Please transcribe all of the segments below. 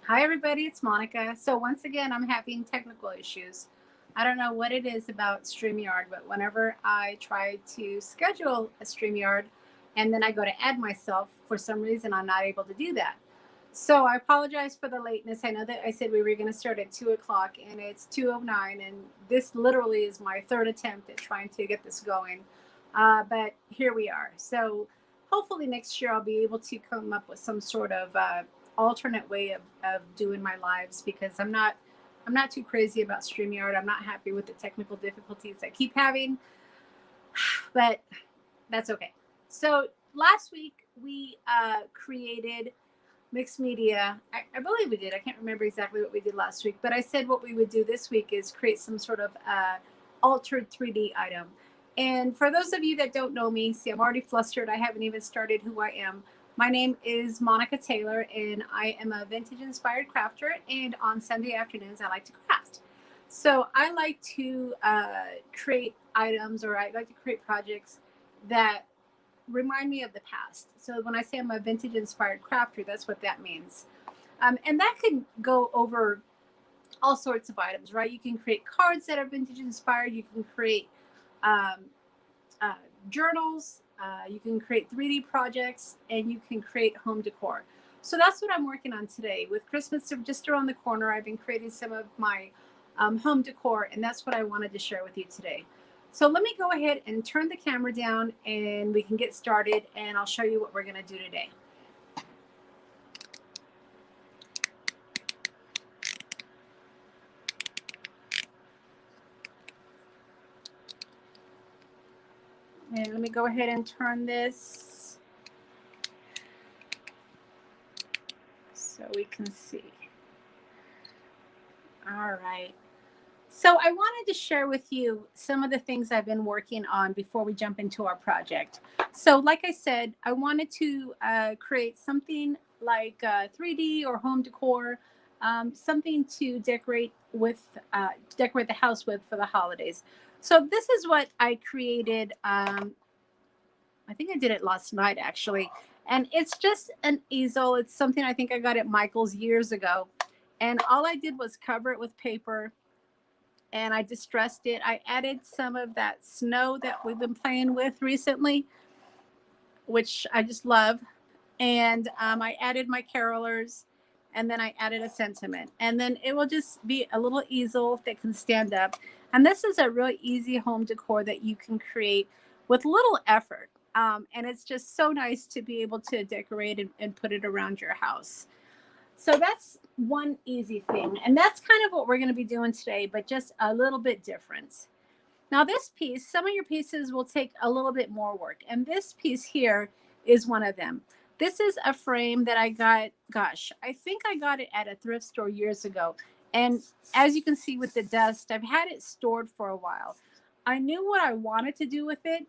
Hi, everybody. It's Monica. So, once again, I'm having technical issues. I don't know what it is about StreamYard, but whenever I try to schedule a StreamYard and then I go to add myself, for some reason, I'm not able to do that. So, I apologize for the lateness. I know that I said we were going to start at 2 o'clock and it's 2:09, and this literally is my third attempt at trying to get this going. But here we are. So, hopefully, next year I'll be able to come up with some sort of alternate way of doing my lives because I'm not too crazy about StreamYard. I'm not happy with the technical difficulties I keep having, but that's okay. So last week we created mixed media. I believe we did. I can't remember exactly what we did last week, but I said what we would do this week is create some sort of altered 3D item. And for those of you that don't know me, see, I'm already flustered. I haven't even started who I am. My name is Monica Taylor, and I am a vintage inspired crafter. And on Sunday afternoons, I like to craft. So I like to create items, or I like to create projects that remind me of the past. So when I say I'm a vintage inspired crafter, that's what that means. And that can go over all sorts of items, right? You can create cards that are vintage inspired. You can create um, uh, journals. You can create 3D projects, and you can create home decor. So that's what I'm working on today. With Christmas just around the corner, I've been creating some of my home decor, and that's what I wanted to share with you today. So let me go ahead and turn the camera down, and we can get started, and I'll show you what we're going to do today. And let me go ahead and turn this so we can see. All right. So I wanted to share with you some of the things I've been working on before we jump into our project. So like I said, I wanted to create something like 3D or home decor, something to decorate the house with for the holidays. So this is what I created. I think I did it last night actually. And it's just an easel. It's something I think I got at Michael's years ago. And all I did was cover it with paper and I distressed it. I added some of that snow that we've been playing with recently, which I just love. And I added my carolers, and then I added a sentiment. And then it will just be a little easel that can stand up. And this is a really easy home decor that you can create with little effort. And it's just so nice to be able to decorate and put it around your house. So that's one easy thing. And that's kind of what we're going to be doing today, but just a little bit different. Now, this piece, some of your pieces will take a little bit more work. And this piece here is one of them. This is a frame that I got, gosh, I think I got it at a thrift store years ago. And as you can see with the dust, I've had it stored for a while. I knew what I wanted to do with it,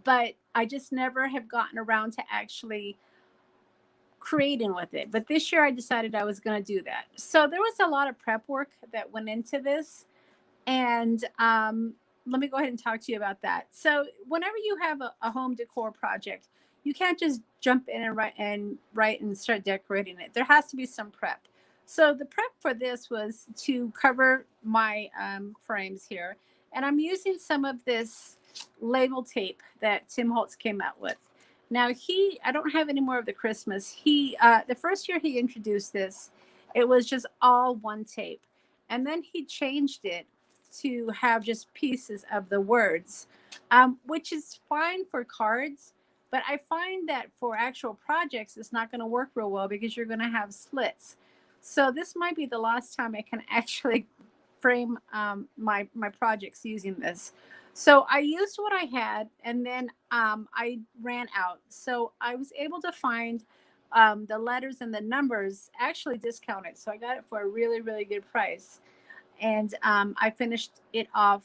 but I just never have gotten around to actually creating with it. But this year I decided I was going to do that. So there was a lot of prep work that went into this. And let me go ahead and talk to you about that. So whenever you have a home decor project, you can't just jump in and write and start decorating it. There has to be some prep. So the prep for this was to cover my frames here. And I'm using some of this label tape that Tim Holtz came out with. Now I don't have any more of the Christmas. The first year he introduced this, it was just all one tape. And then he changed it to have just pieces of the words, which is fine for cards. But I find that for actual projects, it's not going to work real well because you're going to have slits. So this might be the last time I can actually frame my projects using this. So I used what I had, and then I ran out. So I was able to find the letters and the numbers actually discounted. So I got it for a really, really good price. And I finished it off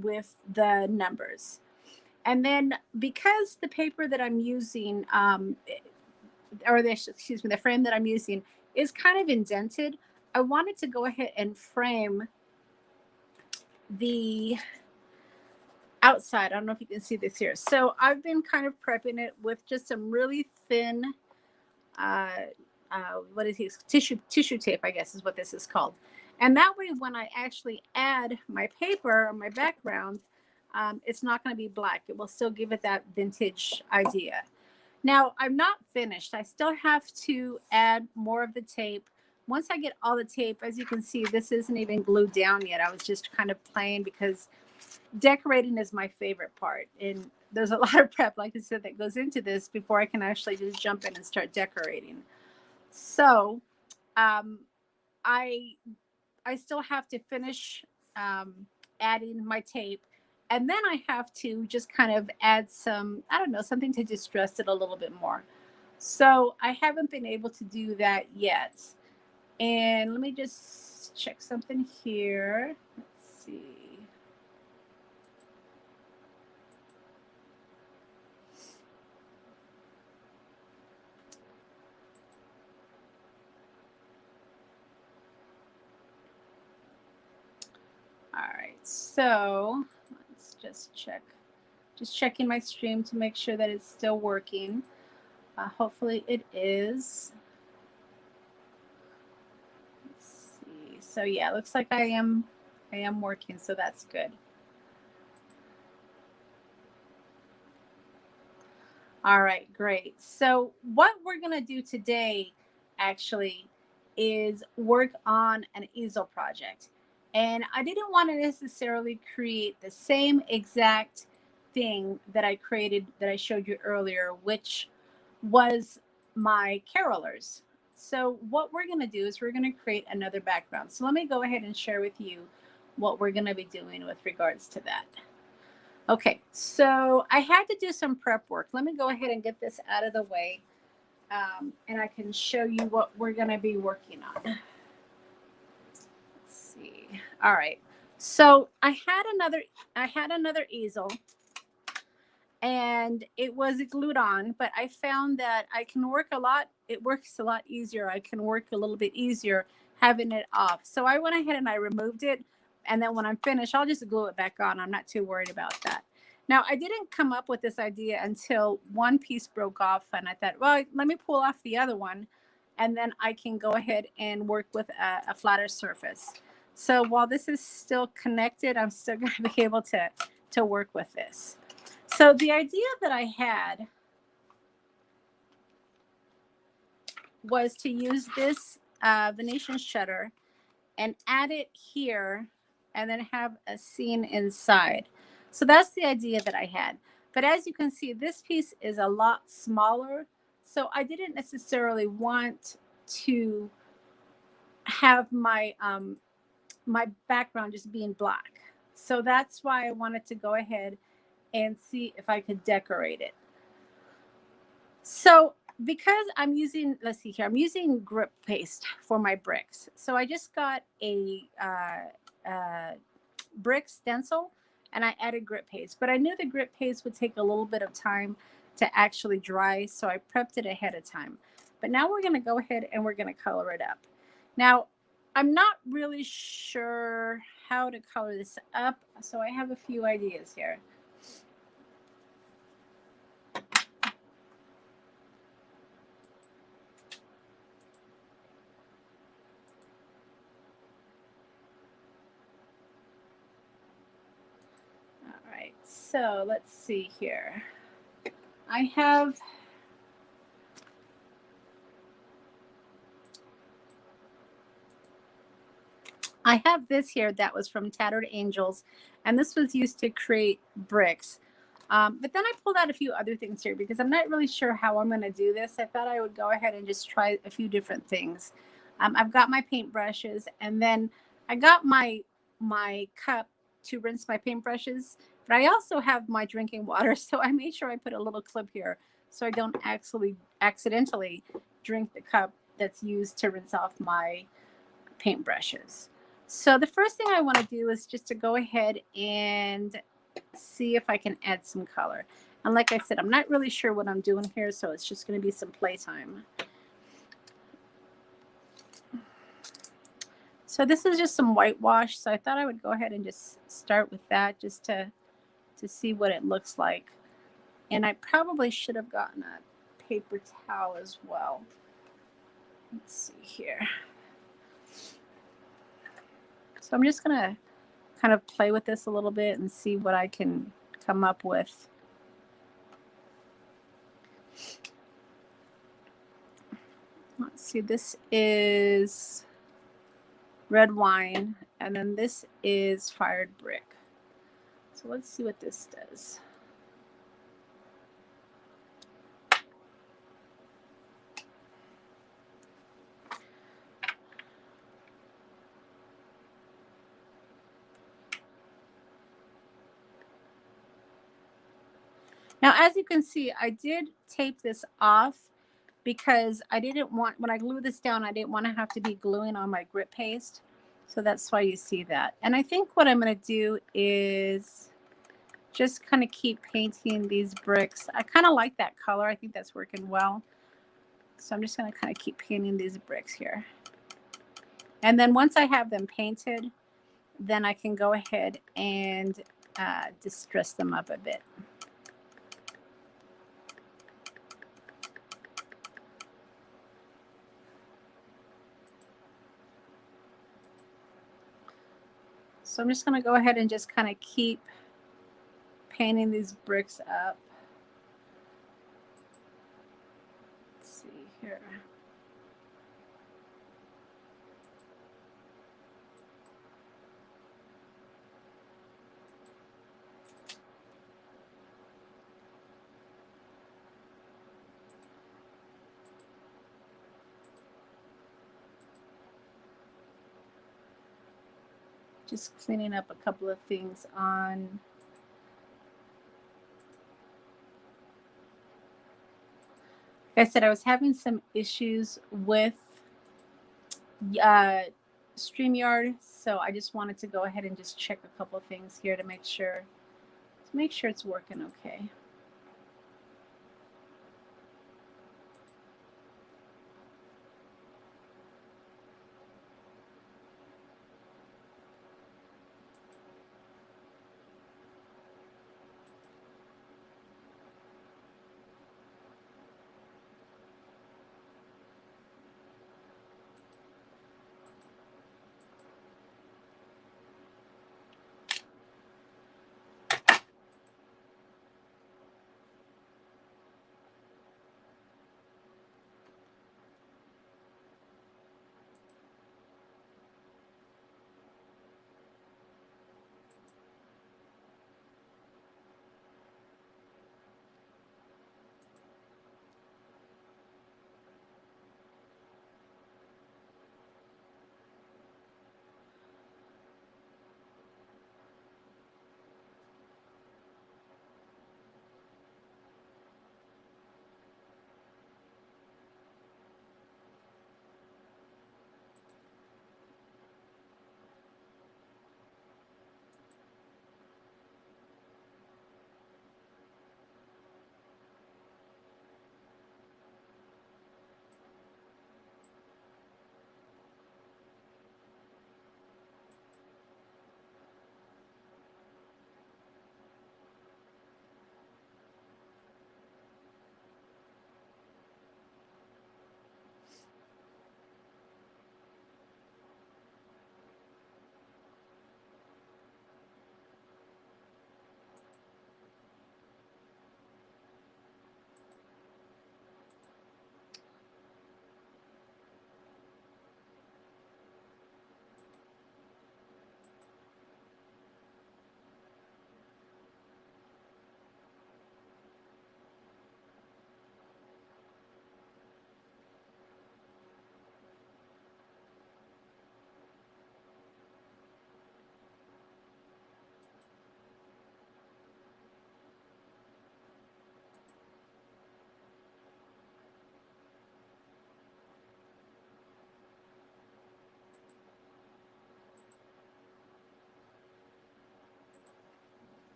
with the numbers. And then because the paper that I'm using, excuse me, the frame that I'm using is kind of indented, I wanted to go ahead and frame the outside. I don't know if you can see this here. So I've been kind of prepping it with just some really thin what is it? Tissue tape, I guess is what this is called. And that way, when I actually add my paper or my background, it's not going to be black. It will still give it that vintage idea. Now, I'm not finished. I still have to add more of the tape. Once I get all the tape, as you can see, this isn't even glued down yet. I was just kind of playing because decorating is my favorite part. And there's a lot of prep, like I said, that goes into this before I can actually just jump in and start decorating. So um, I I still have to finish adding my tape. And then I have to just kind of add some, I don't know, something to distress it a little bit more. So I haven't been able to do that yet. And let me just check something here. Let's see. All right, so let's just check. Just checking my stream to make sure that it's still working. Hopefully it is. Let's see. So yeah, looks like I am working, so that's good. All right, great. So what we're gonna do today actually is work on an easel project. And I didn't want to necessarily create the same exact thing that I created that I showed you earlier, which was my carolers. So what we're going to do is we're going to create another background. So let me go ahead and share with you what we're going to be doing with regards to that. Okay, so I had to do some prep work. Let me go ahead and get this out of the way, and I can show you what we're going to be working on. Let's see. All right. So I had another easel, and it was glued on, but I found that I can work a lot. It works a lot easier. I can work a little bit easier having it off. So I went ahead and I removed it. And then when I'm finished, I'll just glue it back on. I'm not too worried about that. Now, I didn't come up with this idea until one piece broke off. And I thought, well, let me pull off the other one. And then I can go ahead and work with a flatter surface. So while this is still connected, I'm still going to be able to work with this. So the idea that I had was to use this Venetian shutter and add it here and then have a scene inside. So that's the idea that I had. But as you can see, this piece is a lot smaller. So I didn't necessarily want to have my my background just being black. So that's why I wanted to go ahead and see if I could decorate it. So because I'm using, let's see here, I'm using grip paste for my bricks. So I just got a brick stencil and I added grip paste. But I knew the grip paste would take a little bit of time to actually dry, so I prepped it ahead of time. But now we're going to go ahead and we're going to color it up. Now, I'm not really sure how to color this up, so I have a few ideas here. All right, so let's see here. I have this here that was from Tattered Angels, and this was used to create bricks. But then I pulled out a few other things here because I'm not really sure how I'm going to do this. I thought I would go ahead and just try a few different things. I've got my paintbrushes, and then I got my cup to rinse my paintbrushes. But I also have my drinking water, so I made sure I put a little clip here so I don't accidentally drink the cup that's used to rinse off my paintbrushes. So the first thing I want to do is just to go ahead and see if I can add some color. And like I said, I'm not really sure what I'm doing here, so it's just going to be some playtime. So this is just some whitewash, so I thought I would go ahead and just start with that just to see what it looks like. And I probably should have gotten a paper towel as well. Let's see here. So I'm just going to kind of play with this a little bit and see what I can come up with. Let's see, this is red wine, and then this is fired brick. So let's see what this does. Now, as you can see, I did tape this off because I didn't want, when I glue this down, I didn't want to have to be gluing on my grit paste. So that's why you see that. And I think what I'm going to do is just kind of keep painting these bricks. I kind of like that color. I think that's working well. So I'm just going to kind of keep painting these bricks here. And then once I have them painted, then I can go ahead and distress them up a bit. So I'm just going to go ahead and just kind of keep painting these bricks up. Let's see here. Just cleaning up a couple of things on. Like I said, I was having some issues with StreamYard, so I just wanted to go ahead and just check a couple of things here to make sure it's working okay.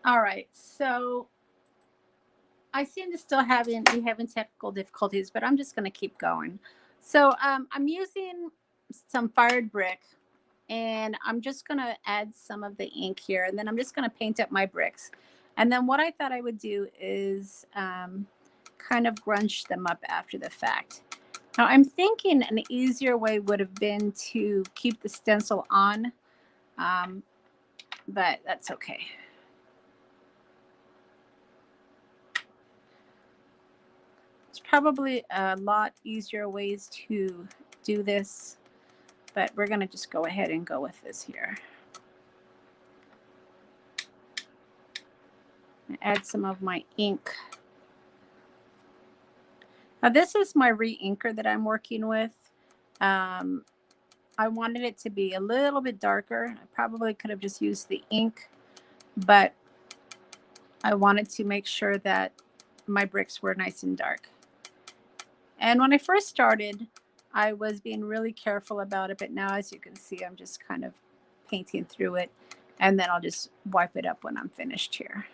All right, so I seem to still be having technical difficulties, but I'm just going to keep going. So I'm using some fired brick, and I'm just going to add some of the ink here, and then I'm just going to paint up my bricks. And then what I thought I would do is kind of grunge them up after the fact. Now I'm thinking an easier way would have been to keep the stencil on, but that's okay. There's probably a lot easier ways to do this, but we're going to just go ahead and go with this here. Add some of my ink. Now this is my re-inker that I'm working with. I wanted it to be a little bit darker. I probably could have just used the ink, but I wanted to make sure that my bricks were nice and dark. And when I first started, I was being really careful about it, but now as you can see, I'm just kind of painting through it, and then I'll just wipe it up when I'm finished here.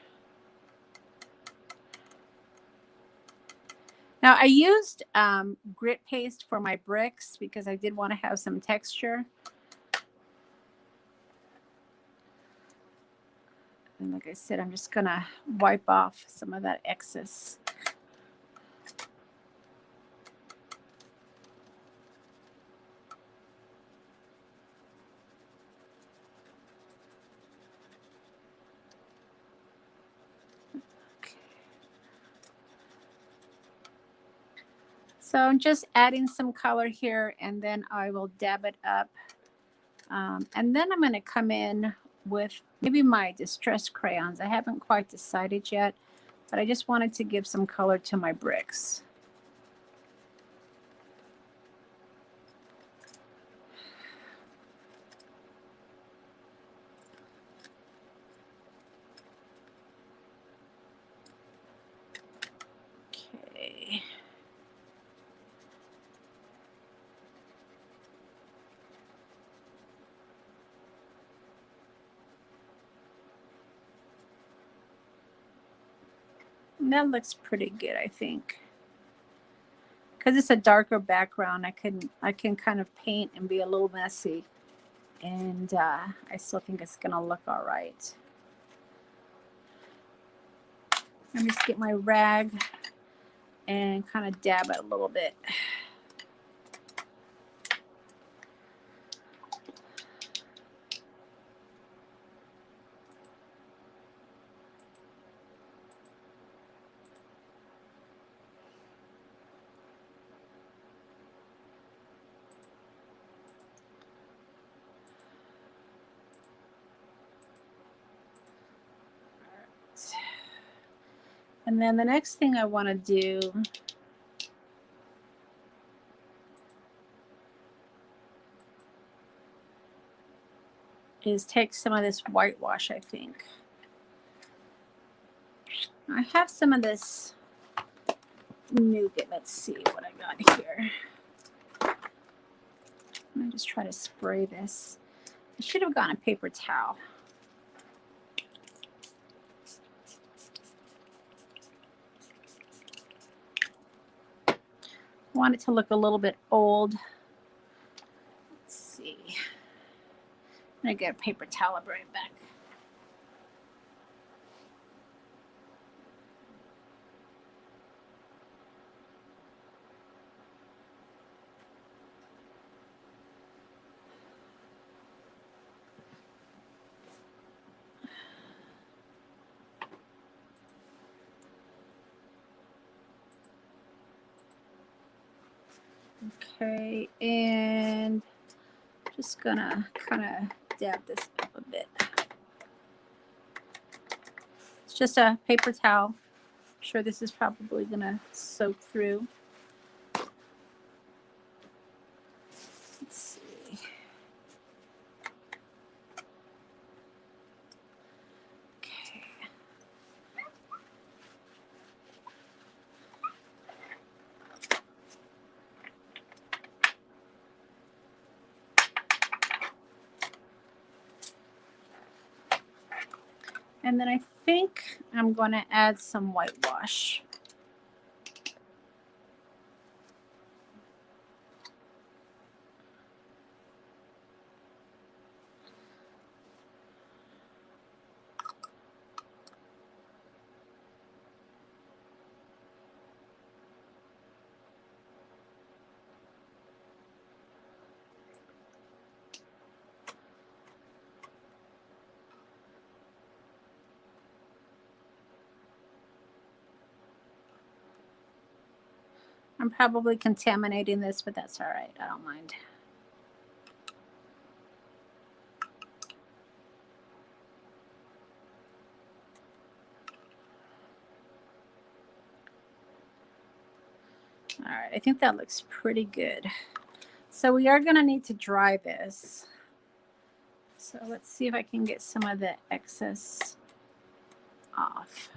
Now I used grit paste for my bricks because I did want to have some texture. And like I said, I'm just going to wipe off some of that excess. So I'm just adding some color here, and then I will dab it up. And then I'm going to come in with maybe my distressed crayons. I haven't quite decided yet, but I just wanted to give some color to my bricks. Okay. And that looks pretty good, I think. Because it's a darker background, I can kind of paint and be a little messy, and I still think it's gonna look all right. Let me just get my rag and kind of dab it a little bit. And then the next thing I want to do is take some of this whitewash, I think. I have some of this nougat. Let's see what I got here. Let me just try to spray this. I should have gotten a paper towel. I want it to look a little bit old. Let's see. I'm going to get a paper towel. I'll be right back. Okay, and just gonna kind of dab this up a bit. It's just a paper towel. I'm sure this is probably gonna soak through. Let's see. Okay. And then I think I'm going to add some whitewash. I'm probably contaminating this, but that's all right. I don't mind. All right, I think that looks pretty good. So we are going to need to dry this. So let's see if I can get some of the excess off.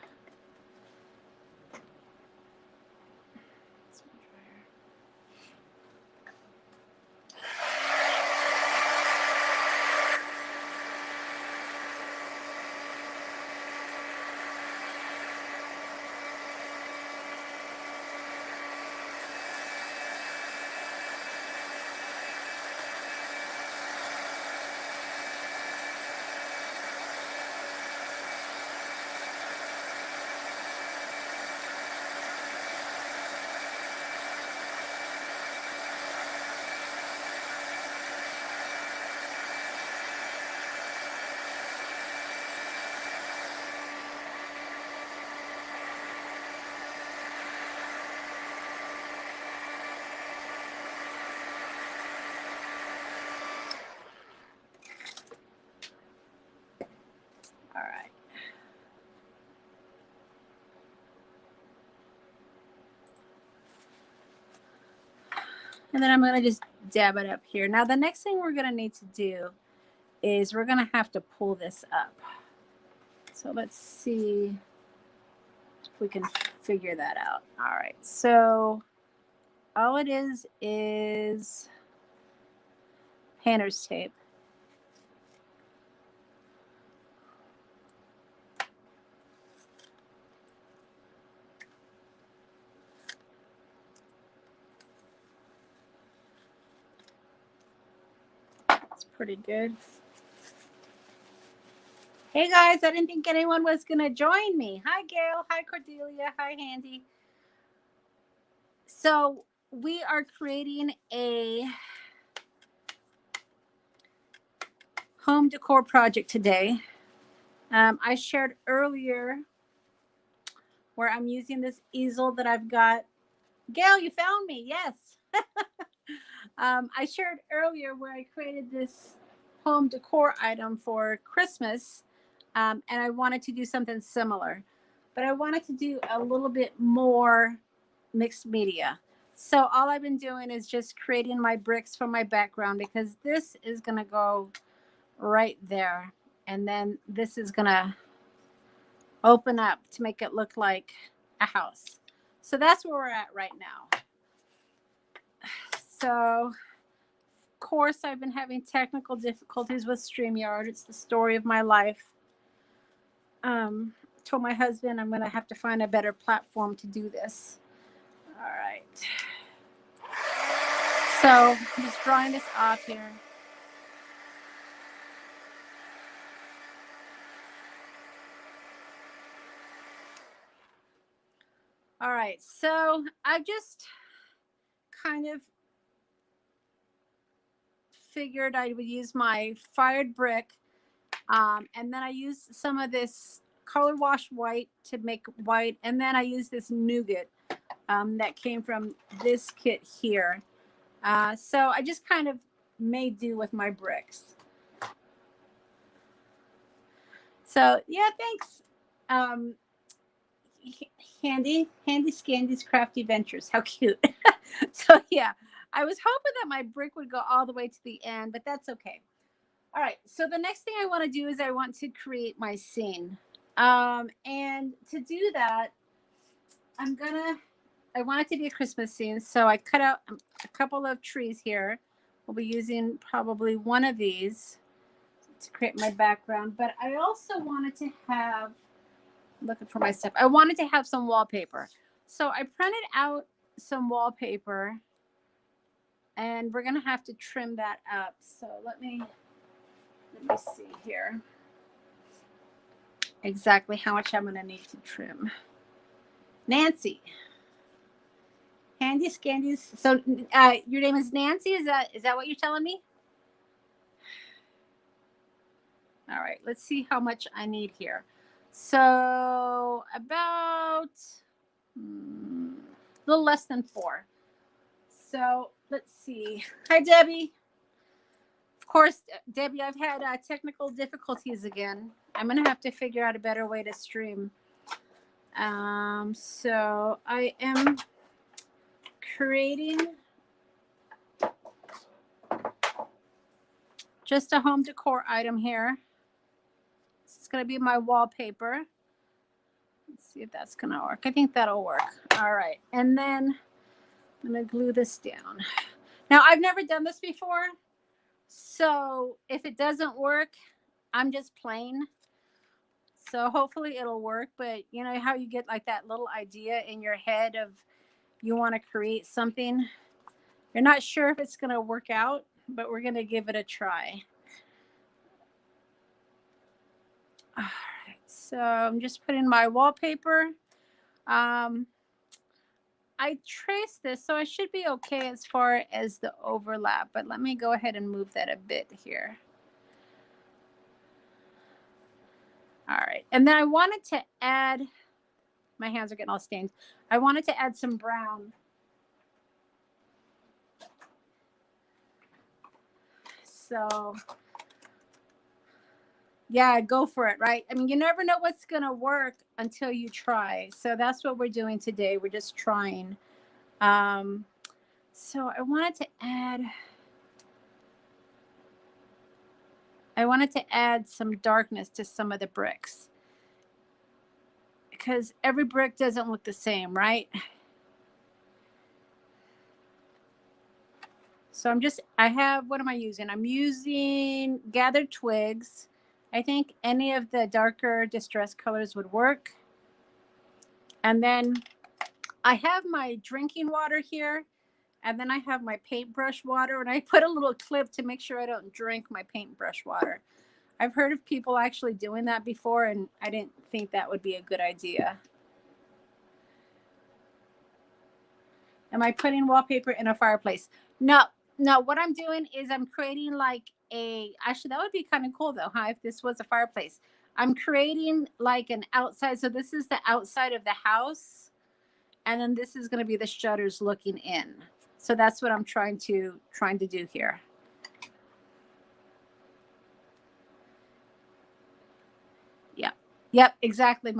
All right. And then I'm going to just dab it up here. Now, the next thing we're going to need to do is we're going to have to pull this up. So let's see if we can figure that out. All right. So all it is painter's tape. It's pretty good. Hey guys, I didn't think anyone was going to join me. Hi Gail, hi Cordelia, hi Handy. So we are creating a home decor project today. I shared earlier where I'm using this easel that I've got. Gail, you found me. Yes. I shared earlier where I created this home decor item for Christmas, and I wanted to do something similar, but I wanted to do a little bit more mixed media. So all I've been doing is just creating my bricks for my background, because this is going to go right there. And then this is going to open up to make it look like a house. So that's where we're at right now. So, of course, I've been having technical difficulties with StreamYard. It's the story of my life. Told my husband I'm going to have to find a better platform to do this. All right. So I'm just drawing this off here. All right. So I've just kind of figured I would use my fired brick. And then I used some of this color wash white to make white. And then I used this nougat that came from this kit here. So I just kind of made do with my bricks. So yeah, thanks. Handy Scandy's Crafty Ventures. How cute. So yeah, I was hoping that my brick would go all the way to the end, but that's okay. All right, so the next thing I want to do is I want to create my scene. And to do that, I want it to be a Christmas scene. So I cut out a couple of trees here. We'll be using probably one of these to create my background, but I also wanted to have, looking for my stuff, I wanted to have some wallpaper. So I printed out some wallpaper, and we're going to have to trim that up. So let me see here exactly how much I'm going to need to trim. Nancy. Handy Scandies. So your name is Nancy? Is that what you're telling me? All right, let's see how much I need here. So about a little less than 4. So let's see. Hi, Debbie. Of course, Debbie, I've had technical difficulties again. I'm going to have to figure out a better way to stream. So I am creating just a home decor item here. This is going to be my wallpaper. Let's see if that's going to work. I think that'll work. All right. And then I'm going to glue this down. Now, I've never done this before. So if it doesn't work, I'm just plain. So hopefully it'll work. But you know how you get like that little idea in your head of you want to create something. You're not sure if it's going to work out, but we're going to give it a try. All right. So I'm just putting my wallpaper. I traced this, so I should be okay as far as the overlap. But let me go ahead and move that a bit here. All right. And then I wanted to add, my hands are getting all stained. I wanted to add some brown. So, yeah, go for it, right? I mean, you never know what's going to work until you try. So that's what we're doing today. We're just trying. So I wanted to add some darkness to some of the bricks, because every brick doesn't look the same, right? So what am I using? I'm using gathered twigs. I think any of the darker distress colors would work. And then I have my drinking water here, and then I have my paintbrush water, and I put a little clip to make sure I don't drink my paintbrush water. I've heard of people actually doing that before, and I didn't think that would be a good idea. Am I putting wallpaper in a fireplace? No, what I'm doing is I'm creating like actually that would be kind of cool though, huh? If this was a fireplace. I'm creating like an outside. So this is the outside of the house. And then this is going to be the shutters looking in. So that's what I'm trying to do here. Yep, exactly.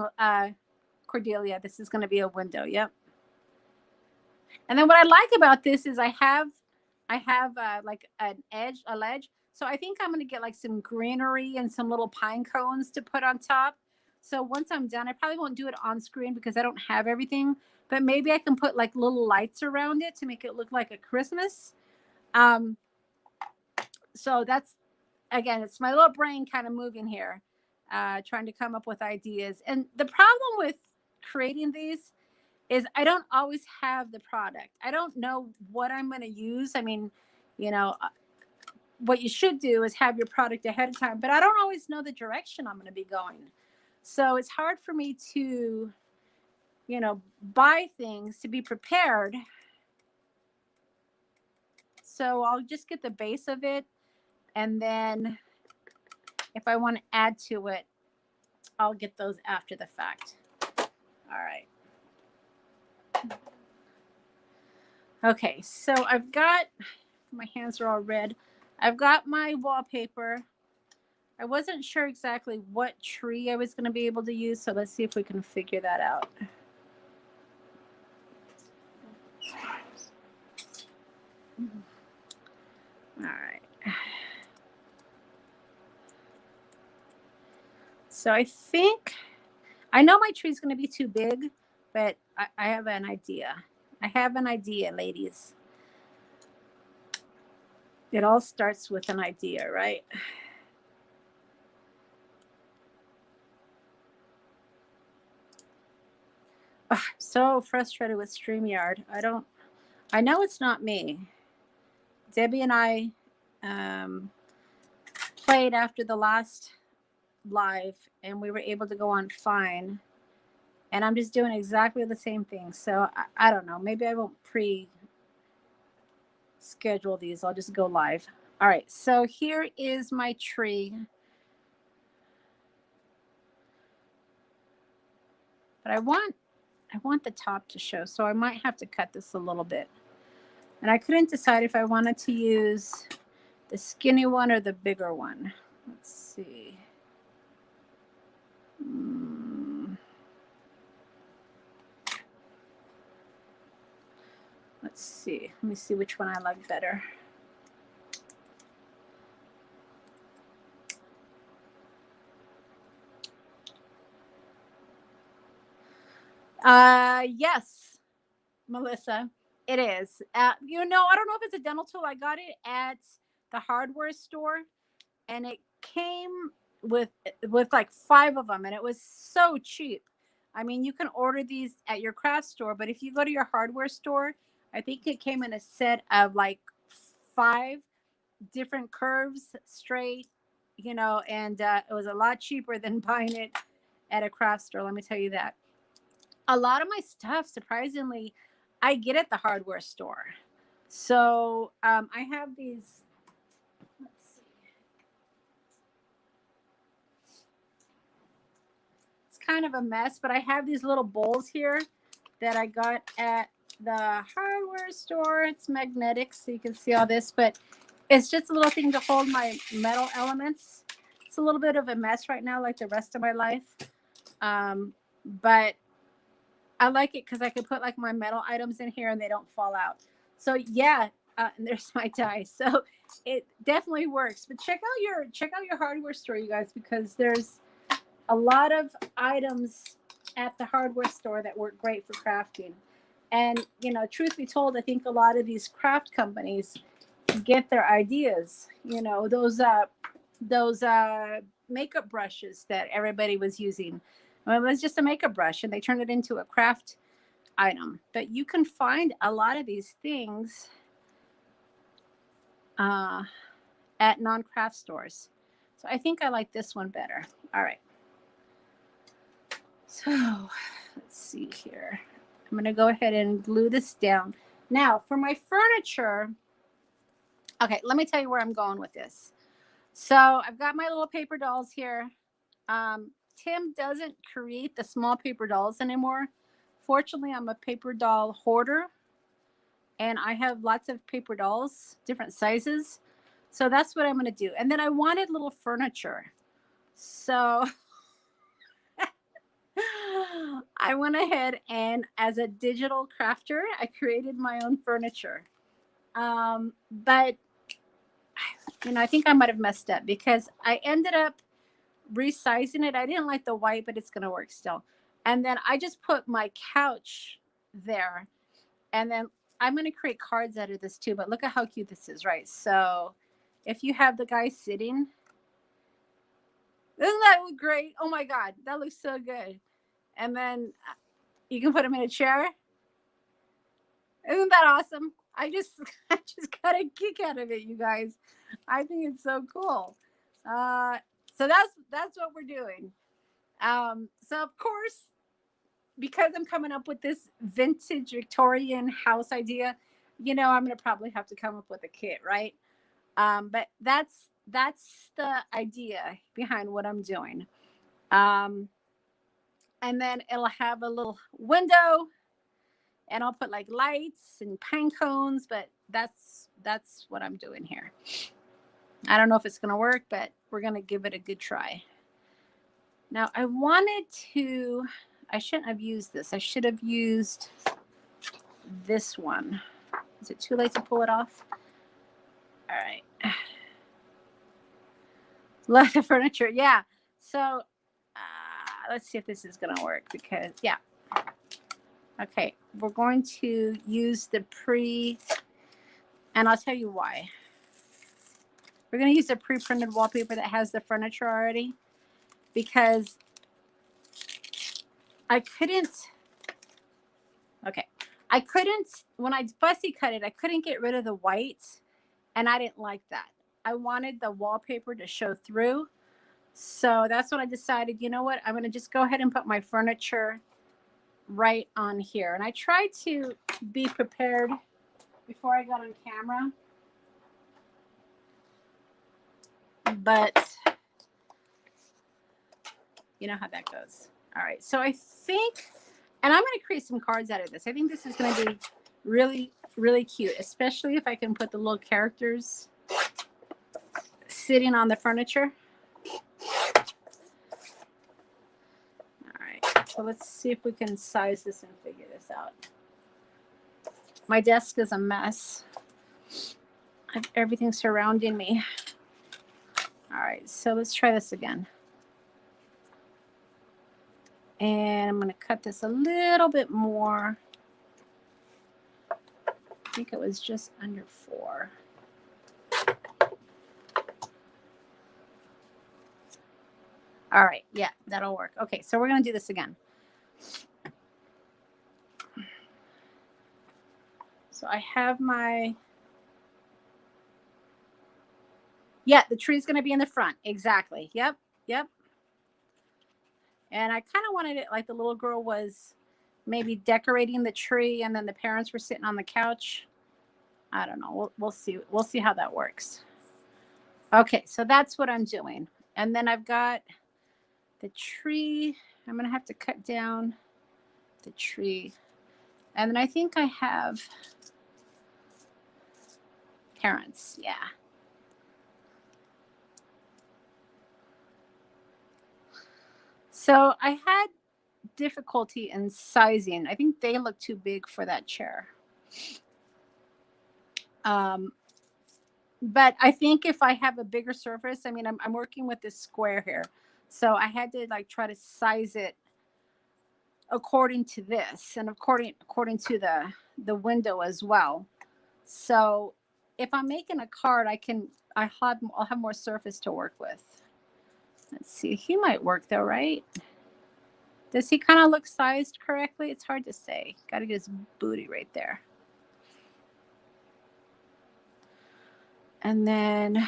Cordelia, this is going to be a window. Yep. And then what I like about this is I have like a ledge. So I think I'm going to get like some greenery and some little pine cones to put on top. So once I'm done, I probably won't do it on screen because I don't have everything, but maybe I can put like little lights around it to make it look like a Christmas. So that's, again, it's my little brain kind of moving here, trying to come up with ideas. And the problem with creating these is I don't always have the product. I don't know what I'm going to use. I mean, you know, what you should do is have your product ahead of time, but I don't always know the direction I'm going to be going. So it's hard for me to, you know, buy things to be prepared. So I'll just get the base of it. And then if I want to add to it, I'll get those after the fact. All right. Okay, so I've got, my hands are all red. I've got my wallpaper. I wasn't sure exactly what tree I was going to be able to use, so let's see if we can figure that out. All right. So I think, I know my tree's going to be too big, but I have an idea. I have an idea, ladies. It all starts with an idea, right? Ugh, I'm so frustrated with StreamYard. I know it's not me. Debbie and I um, played after the last live and we were able to go on fine. And I'm just doing exactly the same thing. So I don't know. Maybe I won't schedule these. I'll just go live. All right. So here is my tree. But I want the top to show. So I might have to cut this a little bit. And I couldn't decide if I wanted to use the skinny one or the bigger one. Let's see. Let's see. Let me see which one I like better. Yes, Melissa, it is. You know, I don't know if it's a dental tool. I got it at the hardware store, and it came with like 5 of them, and it was so cheap. I mean, you can order these at your craft store, but if you go to your hardware store, I think it came in a set of like 5 different curves, straight, you know, and it was a lot cheaper than buying it at a craft store. Let me tell you that. A lot of my stuff, surprisingly, I get at the hardware store. So I have these. Let's see. It's kind of a mess, but I have these little bowls here that I got at the hardware store. It's magnetic, so you can see all this, but it's just a little thing to hold my metal elements. It's a little bit of a mess right now, like the rest of my life. But I like it because I can put like my metal items in here and they don't fall out. So yeah, and there's my die. So it definitely works. But check out your hardware store, you guys, because there's a lot of items at the hardware store that work great for crafting. And you know, truth be told, I think a lot of these craft companies get their ideas. You know, those makeup brushes that everybody was using. Well, it was just a makeup brush, and they turned it into a craft item. But you can find a lot of these things at non-craft stores. So I think I like this one better. All right. So let's see here. I'm going to go ahead and glue this down. Now for my furniture. Okay, let me tell you where I'm going with this. So I've got my little paper dolls here. Tim doesn't create the small paper dolls anymore. Fortunately, I'm a paper doll hoarder, and I have lots of paper dolls, different sizes. So that's what I'm going to do. And then I wanted little furniture. So I went ahead and, as a digital crafter, I created my own furniture. But, you know, I think I might have messed up because I ended up resizing it. I didn't like the white, but it's going to work still. And then I just put my couch there. And then I'm going to create cards out of this too. But look at how cute this is, right? So if you have the guy sitting, doesn't that look great? Oh my God, that looks so good. And then you can put him in a chair. Isn't that awesome? I just got a kick out of it, you guys. I think it's so cool. So that's what we're doing. So of course, because I'm coming up with this vintage Victorian house idea, you know, I'm gonna probably have to come up with a kit, right? But that's the idea behind what I'm doing. Um, and then it'll have a little window, and I'll put like lights and pine cones. But that's what I'm doing here. I don't know if it's gonna work, but we're gonna give it a good try. Now I wanted to. I shouldn't have used this. I should have used this one. Is it too late to pull it off? All right. Love the furniture. Yeah. So let's see if this is going to work because, yeah. Okay. We're going to use the and I'll tell you why. We're going to use the pre-printed wallpaper that has the furniture already because I couldn't Okay. I couldn't, when I fussy cut it, I couldn't get rid of the white, and I didn't like that. I wanted the wallpaper to show through. So that's when I decided, you know what, I'm going to just go ahead and put my furniture right on here. And I tried to be prepared before I got on camera, but you know how that goes. All right. So I think, and I'm going to create some cards out of this. I think this is going to be really, really cute, especially if I can put the little characters sitting on the furniture. All right. So let's see if we can size this and figure this out. My desk is a mess. I have everything surrounding me. All right. So let's try this again. And I'm going to cut this a little bit more. I think it was just under 4. All right. Yeah, that'll work. Okay, so we're going to do this again. So I have my... Yeah, the tree's going to be in the front. Exactly. Yep. Yep. And I kind of wanted it like the little girl was maybe decorating the tree and then the parents were sitting on the couch. I don't know. We'll see. We'll see how that works. Okay, so that's what I'm doing. And then I've got the tree. I'm going to have to cut down the tree. And then I think I have parents. Yeah. So I had difficulty in sizing. I think they look too big for that chair. But I think if I have a bigger surface, I mean, I'm working with this square here. So I had to like try to size it according to this and according to the window as well. So if I'm making a card, I'll have more surface to work with. Let's see. He might work though, right? Does he kind of look sized correctly? It's hard to say. Got to get his booty right there. And then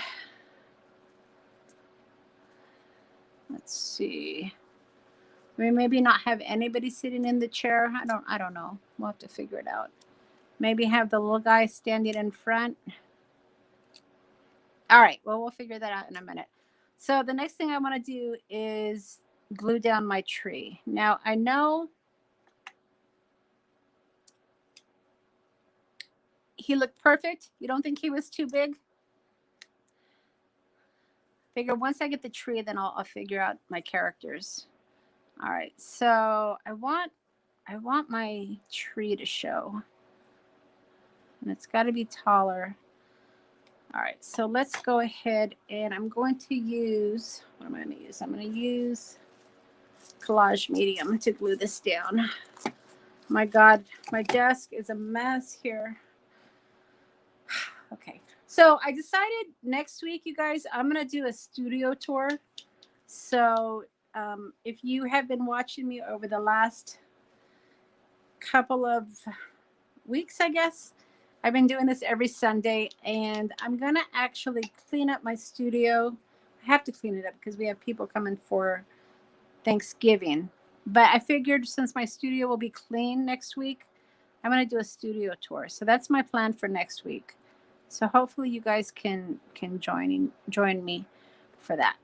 let's see. Maybe not have anybody sitting in the chair. I don't know. We'll have to figure it out. Maybe have the little guy standing in front. All right. Well, we'll figure that out in a minute. So the next thing I want to do is glue down my tree. Now, I know he looked perfect. You don't think he was too big? Figure once I get the tree, then I'll figure out my characters. All right. So I want my tree to show. And it's got to be taller. All right, so let's go ahead and I'm going to use, what am I going to use? I'm going to use collage medium to glue this down. My God, my desk is a mess here. Okay, so I decided next week, you guys, I'm going to do a studio tour. So if you have been watching me over the last couple of weeks, I guess, I've been doing this every Sunday, and I'm going to actually clean up my studio. I have to clean it up because we have people coming for Thanksgiving. But I figured since my studio will be clean next week, I'm going to do a studio tour. So that's my plan for next week. So hopefully you guys can join me for that.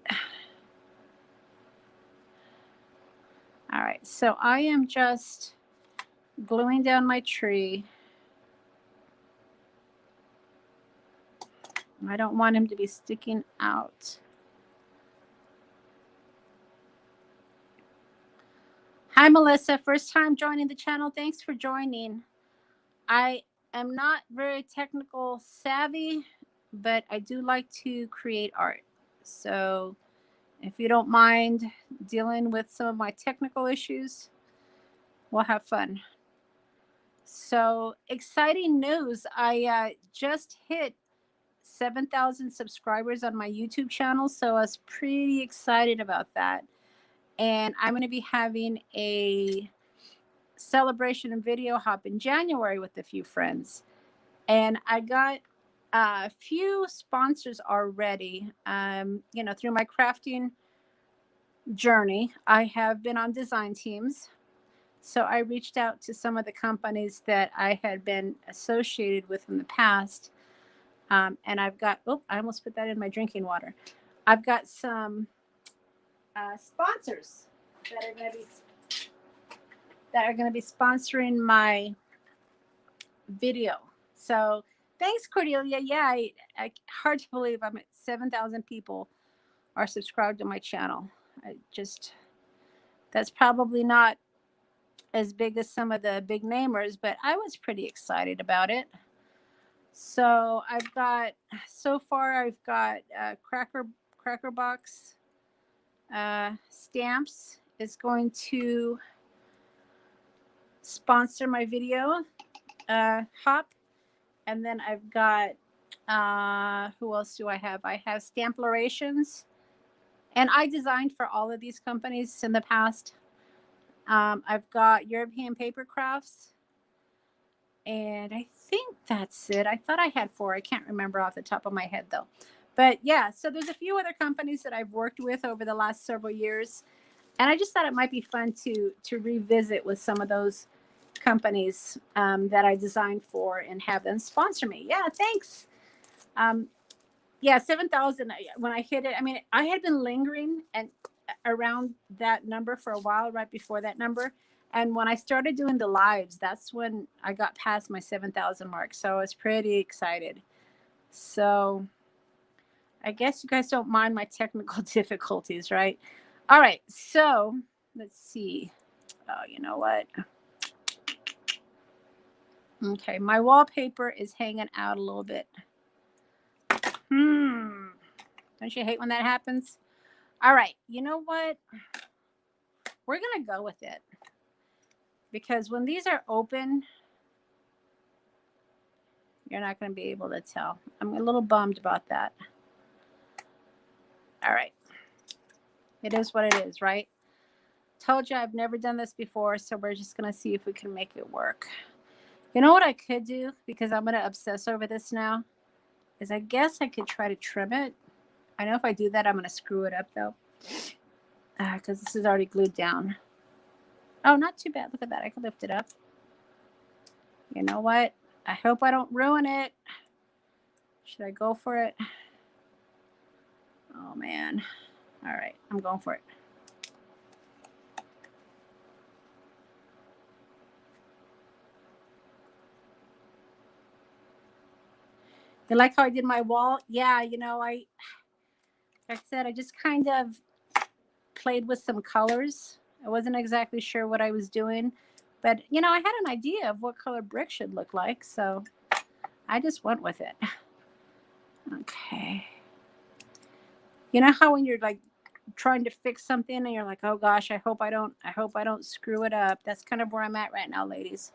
All right, so I am just gluing down my tree. I don't want him to be sticking out. Hi, Melissa. First time joining the channel. Thanks for joining. I am not very technical savvy, but I do like to create art. So if you don't mind dealing with some of my technical issues, we'll have fun. So exciting news. I just hit 7,000 subscribers on my YouTube channel. So I was pretty excited about that. And I'm going to be having a celebration and video hop in January with a few friends, and I got a few sponsors already. You know, through my crafting journey, I have been on design teams. So I reached out to some of the companies that I had been associated with in the past. And I've got, oh, I almost put that in my drinking water. I've got some sponsors that are going to be sponsoring my video. So thanks, Cordelia. Yeah, I hard to believe I'm at 7,000 people are subscribed to my channel. I just, that's probably not as big as some of the big namers, but I was pretty excited about it. So I've got, so far I've got cracker box stamps is going to sponsor my video hop. And then I've got, who else do I have? I have Stamplerations. And I designed for all of these companies in the past. I've got European Paper Crafts. And I think that's it. I thought I had 4. I can't remember off the top of my head, though. But yeah, so there's a few other companies that I've worked with over the last several years. And I just thought it might be fun to revisit with some of those companies that I designed for and have them sponsor me. Yeah, thanks. Yeah, 7,000. When I hit it, I mean, I had been lingering and around that number for a while, right before that number. And when I started doing the lives, that's when I got past my 7,000 mark. So I was pretty excited. So I guess you guys don't mind my technical difficulties, right? All right. So let's see. Oh, you know what? Okay. My wallpaper is hanging out a little bit. Don't you hate when that happens? All right. You know what? We're going to go with it. Because when these are open, you're not going to be able to tell. I'm a little bummed about that. All right. It is what it is, right? Told you I've never done this before, so we're just going to see if we can make it work. You know what I could do, because I'm going to obsess over this now, is I guess I could try to trim it. I know if I do that, I'm going to screw it up, though, because this is already glued down. Oh, not too bad. Look at that. I can lift it up. You know what? I hope I don't ruin it. Should I go for it? Oh, man. All right. I'm going for it. You like how I did my wall? Yeah, you know, like I said, I just kind of played with some colors. I wasn't exactly sure what I was doing, but you know, I had an idea of what color brick should look like, so I just went with it. Okay. You know how when you're like trying to fix something and you're like, oh gosh, I hope I don't screw it up. That's kind of where I'm at right now, ladies.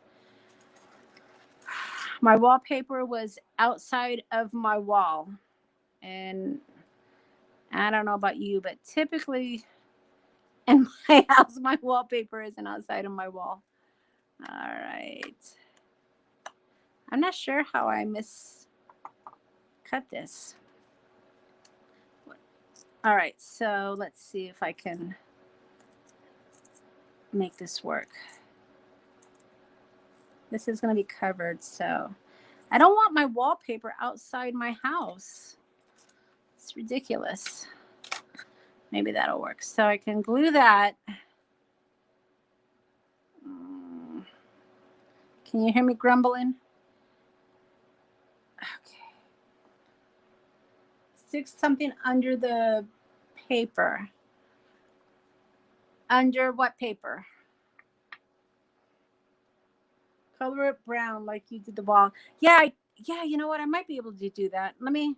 My wallpaper was outside of my wall, and I don't know about you, but typically in my house, my wallpaper isn't outside of my wall. All right. I'm not sure how I miscut this. All right, so let's see if I can make this work. This is going to be covered, so I don't want my wallpaper outside my house. It's ridiculous. Maybe that'll work. So I can glue that. Can you hear me grumbling? Okay. Stick something under the paper. Under what paper? Color it brown like you did the wall. Yeah, you know what? I might be able to do that. The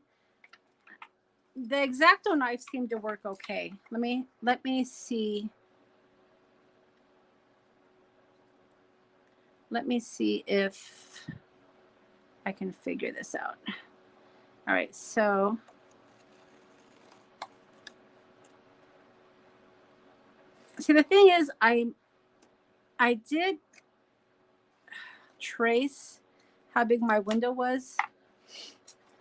X-Acto knife seemed to work okay. Let me see. Let me see if I can figure this out. All right, so see, the thing is, I did trace how big my window was.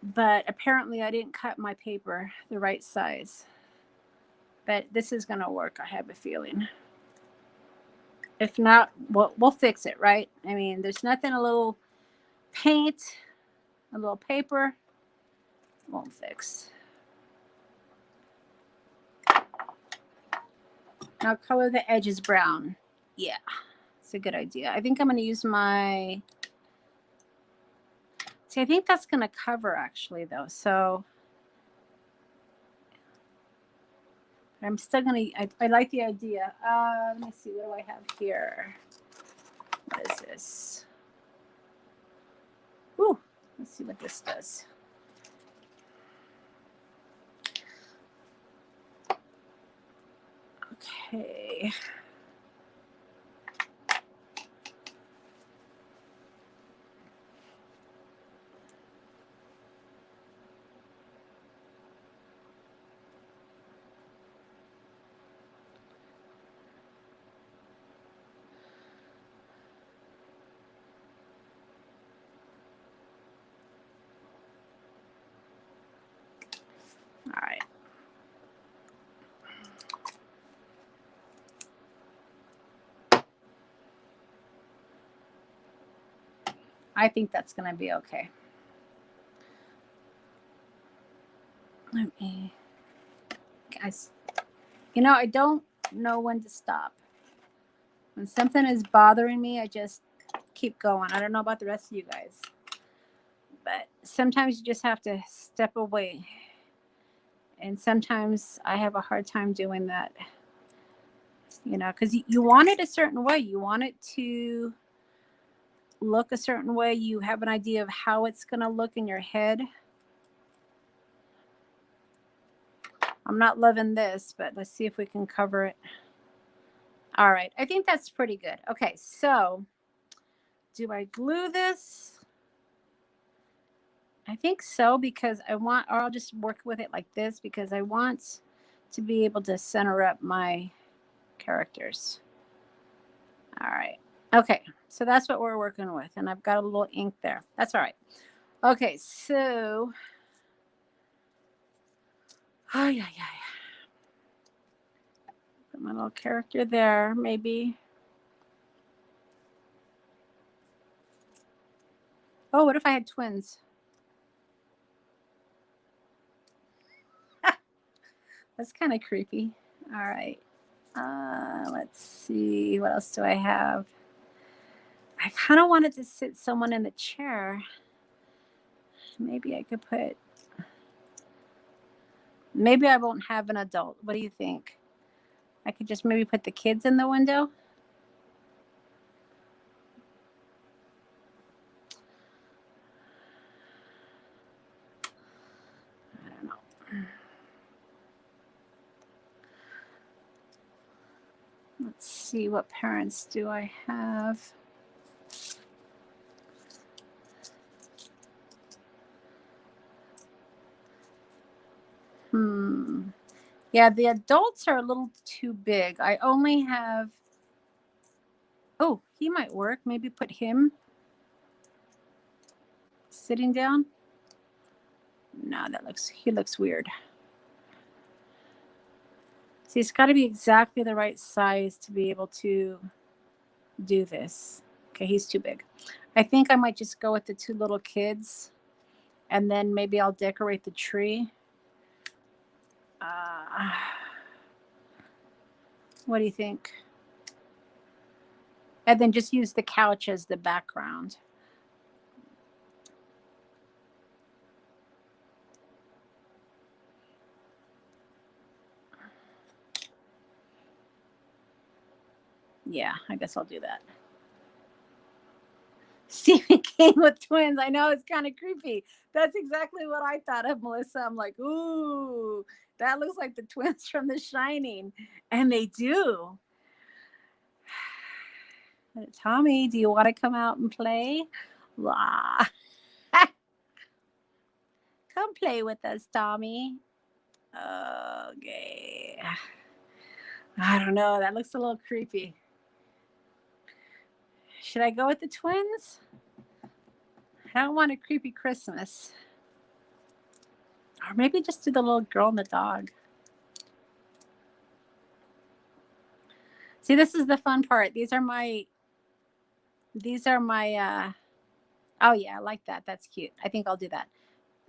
But apparently I didn't cut my paper the right size. But this is going to work, I have a feeling. If not, we'll fix it, right? I mean, there's nothing a little paint, a little paper won't fix. Now color the edges brown. Yeah, it's a good idea. I think I'm going to use my... See, I think that's going to cover actually though. So I'm still going to... I like the idea. Let me see. What do I have here? What is this? Ooh, let's see what this does. Okay. All right. I think that's going to be okay. Let me, guys, you know, I don't know when to stop. When something is bothering me, I just keep going. I don't know about the rest of you guys, but sometimes you just have to step away. And sometimes I have a hard time doing that, you know, because you want it a certain way. You want it to look a certain way. You have an idea of how it's going to look in your head. I'm not loving this, but let's see if we can cover it. All right, I think that's pretty good. Okay, so do I glue this? I think so, because I want, or I'll just work with it like this because I want to be able to center up my characters. All right. Okay, so that's what we're working with, and I've got a little ink there. That's all right. Okay, so, oh yeah. Put my little character there, maybe. Oh, what if I had twins? That's kind of creepy. All right. Let's see. What else do I have? I kind of wanted to sit someone in the chair. Maybe I could put... Maybe I won't have an adult. What do you think? I could just maybe put the kids in the window. I don't know. Let's see, what parents do I have? Yeah, the adults are a little too big. I only have... Oh, he might work. Maybe put him sitting down. No, he looks weird. See, it's got to be exactly the right size to be able to do this. Okay, he's too big. I think I might just go with the two little kids, and then maybe I'll decorate the tree. What do you think? And then just use the couch as the background. Yeah, I guess I'll do that. Stephen King with twins. I know, it's kind of creepy. That's exactly what I thought of, Melissa. I'm like, ooh, that looks like the twins from The Shining. And they do. Tommy, do you want to come out and play? Come play with us, Tommy. Okay. I don't know. That looks a little creepy. Should I go with the twins? I don't want a creepy Christmas. Or maybe just do the little girl and the dog. See, this is the fun part. These are my, oh yeah, I like that. That's cute. I think I'll do that.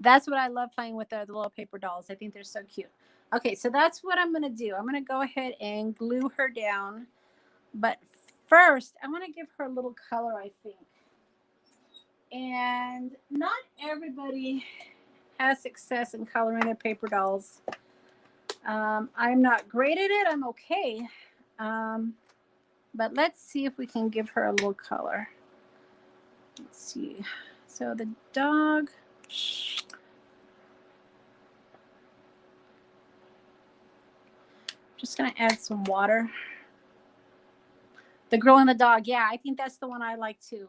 That's what I love playing with the little paper dolls. I think they're so cute. Okay, so that's what I'm going to do. I'm going to go ahead and glue her down. But first, I want to give her a little color, I think. And not everybody has success in coloring their paper dolls. I'm not great at it. I'm okay. But let's see if we can give her a little color. Let's see. So the dog. Just going to add some water. The girl and the dog. Yeah, I think that's the one I like too.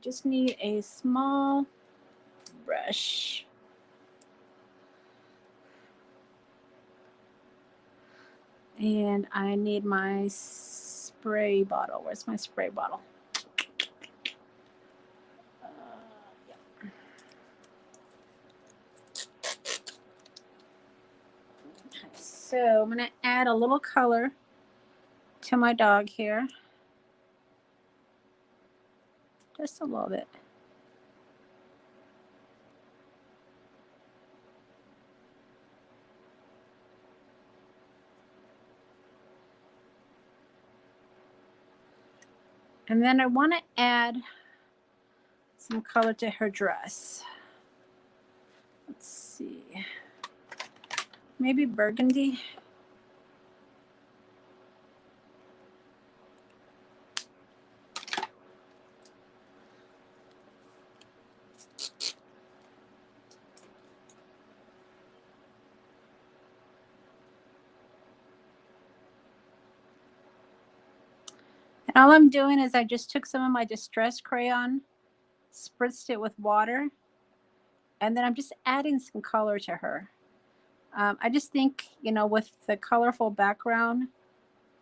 Just need a small brush. And I need my spray bottle. Where's my spray bottle? Yeah. Okay, so I'm going to add a little color to my dog here. Just a little bit. And then I want to add some color to her dress. Let's see. Maybe burgundy. And all I'm doing is I just took some of my distress crayon, spritzed it with water, and then I'm just adding some color to her. I just think, you know, with the colorful background,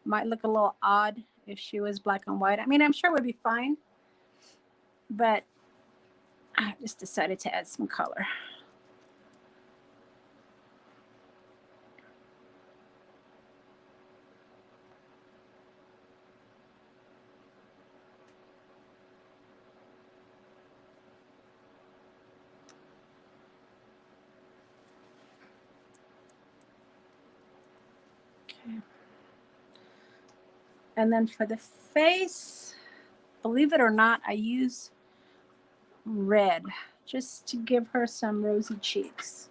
might look a little odd if she was black and white. I mean, I'm sure it would be fine, but I just decided to add some color. Okay. And then for the face, believe it or not, I use red just to give her some rosy cheeks.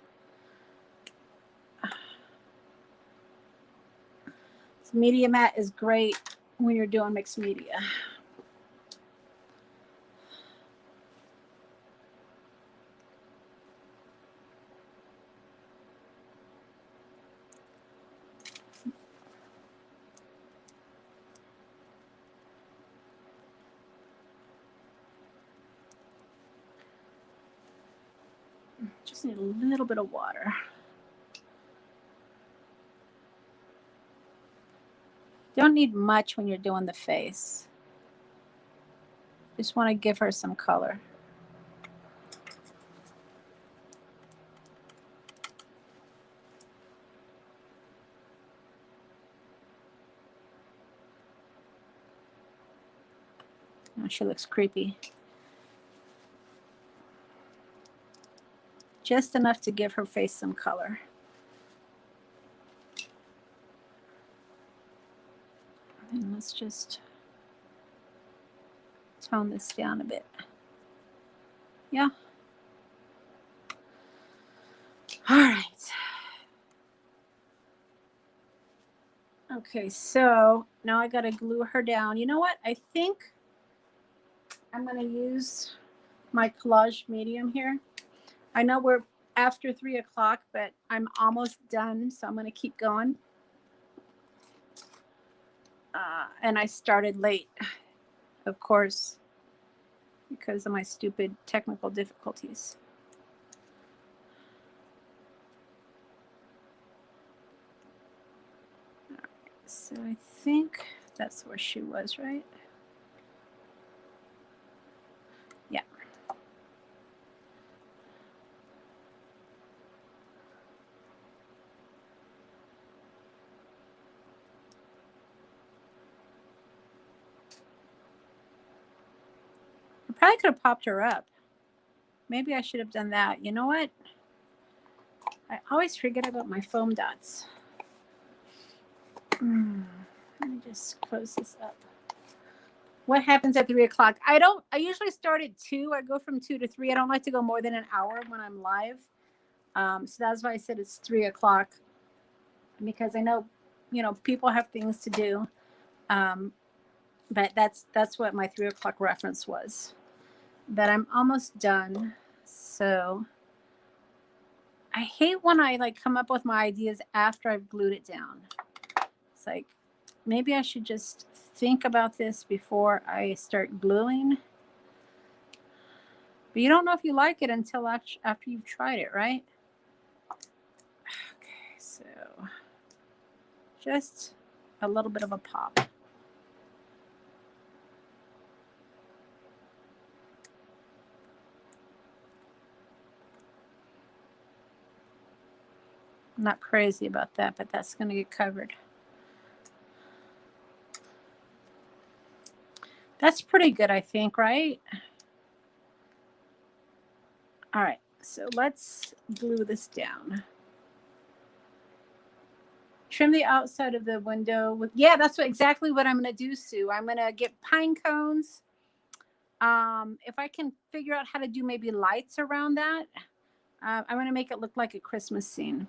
This media mat is great when you're doing mixed media. Just need a little bit of water. Don't need much when you're doing the face. Just want to give her some color. Oh, she looks creepy. Just enough to give her face some color. And let's just tone this down a bit. Yeah. All right. Okay, so now I got to glue her down. You know what? I think I'm going to use my collage medium here. I know we're after 3 o'clock, but I'm almost done, so I'm going to keep going. And I started late, of course, because of my stupid technical difficulties. All right, so I think that's where she was, right? probably could have popped her up. Maybe I should have done that. You know what? I always forget about my foam dots. Let me just close this up. What happens at 3 o'clock? I usually start at 2. I go from 2 to 3. I don't like to go more than an hour when I'm live. So that's why I said it's 3 o'clock, because I know, people have things to do. But that's what my 3 o'clock reference was. That I'm almost done. So I hate when I come up with my ideas after I've glued it down. It's like, maybe I should just think about this before I start gluing. But you don't know if you like it until after you've tried it, right? Okay, so just a little bit of a pop. I'm not crazy about that, but that's going to get covered. That's pretty good, I think, right? All right, so let's glue this down. Trim the outside of the window with, yeah, that's exactly what I'm going to do, Sue. I'm going to get pine cones. If I can figure out how to do maybe lights around that, I'm going to make it look like a Christmas scene.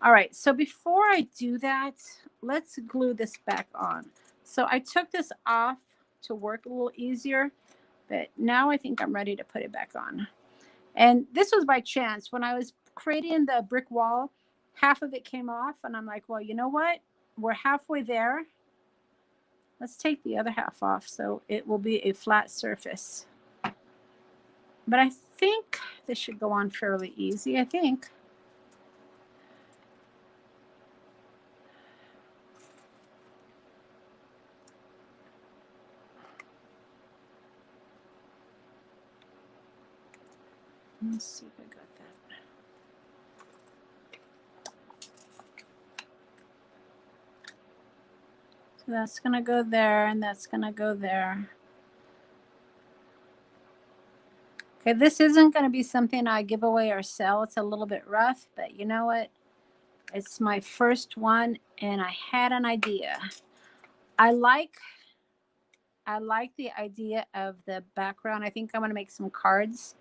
All right, so before I do that, let's glue this back on. So I took this off to work a little easier, but now I think I'm ready to put it back on. And this was by chance. When I was creating the brick wall, half of it came off, and I'm like, well, you know what? We're halfway there. Let's take the other half off so it will be a flat surface. But I think this should go on fairly easy, I think. Let's see if I got that. So that's going to go there, and that's going to go there. Okay, this isn't going to be something I give away or sell. It's a little bit rough, but you know what? It's my first one, and I had an idea. I like the idea of the background. I think I'm going to make some cards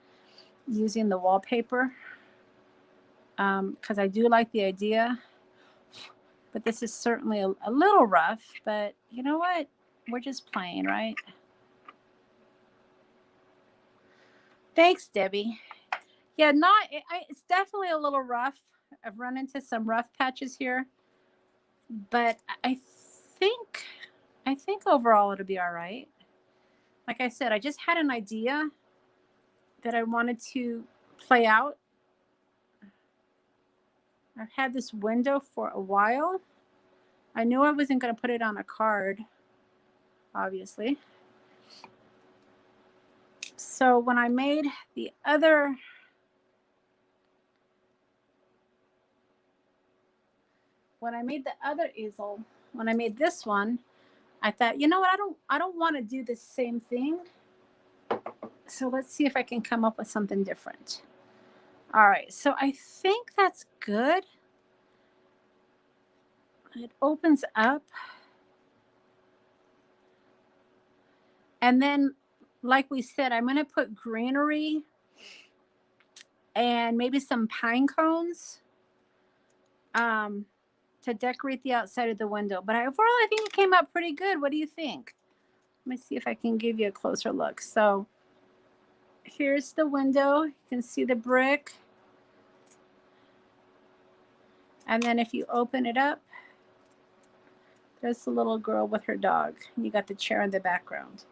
using the wallpaper, because I do like the idea. But this is certainly a little rough, but you know what? We're just playing, right? Thanks, Debbie. Yeah, it's definitely a little rough. I've run into some rough patches here, but I think overall it'll be all right. Like I said, I just had an idea that I wanted to play out. I've had this window for a while. I knew I wasn't going to put it on a card, obviously. So when I made the other easel, when I made this one, I thought, you know what, I don't want to do the same thing. So let's see if I can come up with something different. All right, so I think that's good. It opens up. And then, like we said, I'm going to put greenery and maybe some pine cones to decorate the outside of the window. But overall, I think it came out pretty good. What do you think? Let me see if I can give you a closer look. So here's the window. You can see the brick. And then if you open it up, there's the little girl with her dog. You got the chair in the background.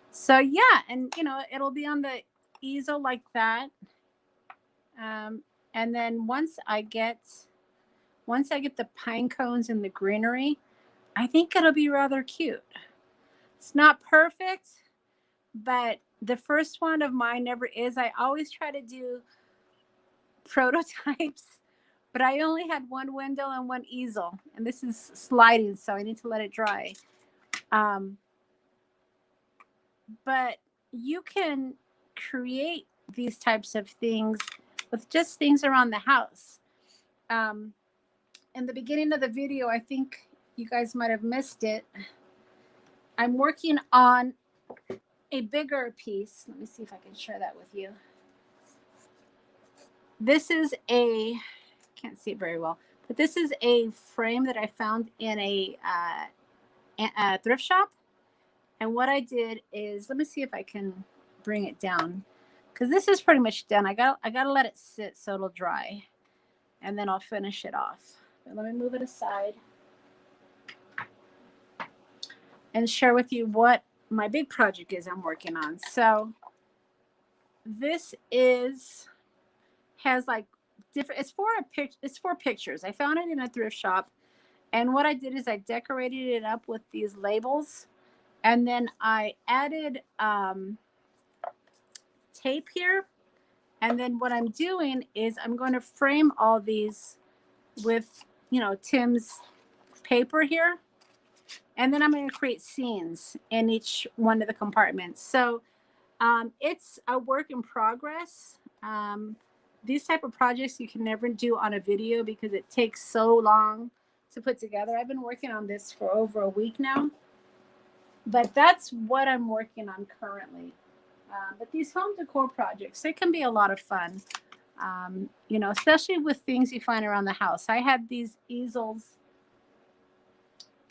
So yeah, and it'll be on the easel like that. And then once I get the pine cones and the greenery, I think it'll be rather cute. It's not perfect, but the first one of mine never is. I always try to do prototypes, but I only had one window and one easel, and this is sliding, so I need to let it dry. But you can create these types of things with just things around the house. Um, in the beginning of the video, I think you guys might have missed it. I'm working on a bigger piece. Let me see if I can share that with you. This is a, can't see it very well, but this is a frame that I found in a thrift shop. And what I did is, let me see if I can bring it down, because this is pretty much done. I gotta let it sit so it'll dry, and then I'll finish it off. But let me move it aside and share with you what my big project is I'm working on. So this has like different, it's for pictures. I found it in a thrift shop, and what I did is I decorated it up with these labels, and then I added tape here. And then what I'm doing is I'm going to frame all these with, you know, Tim's paper here. And then I'm going to create scenes in each one of the compartments. So it's a work in progress. These type of projects you can never do on a video because it takes so long to put together. I've been working on this for over a week now. But that's what I'm working on currently. But these home decor projects, they can be a lot of fun, you know, especially with things you find around the house. I had these easels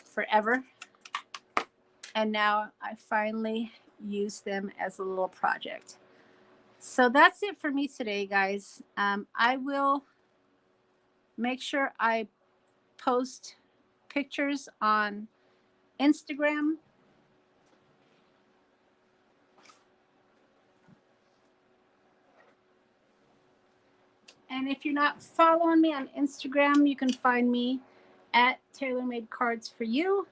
forever, and now I finally use them as a little project. So that's it for me today, guys. I will make sure I post pictures on Instagram. And if you're not following me on Instagram, you can find me at Taylormadecards4u.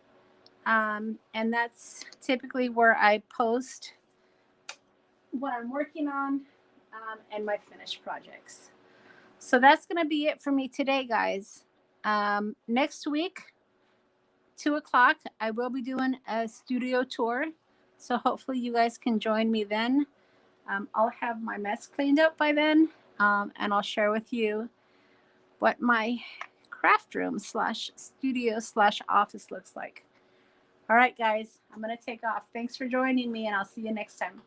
And that's typically where I post what I'm working on and my finished projects. So that's going to be it for me today, guys. Next week, 2 o'clock, I will be doing a studio tour. So hopefully you guys can join me then. I'll have my mess cleaned up by then. And I'll share with you what my craft room / studio / office looks like. All right, guys, I'm going to take off. Thanks for joining me, and I'll see you next time.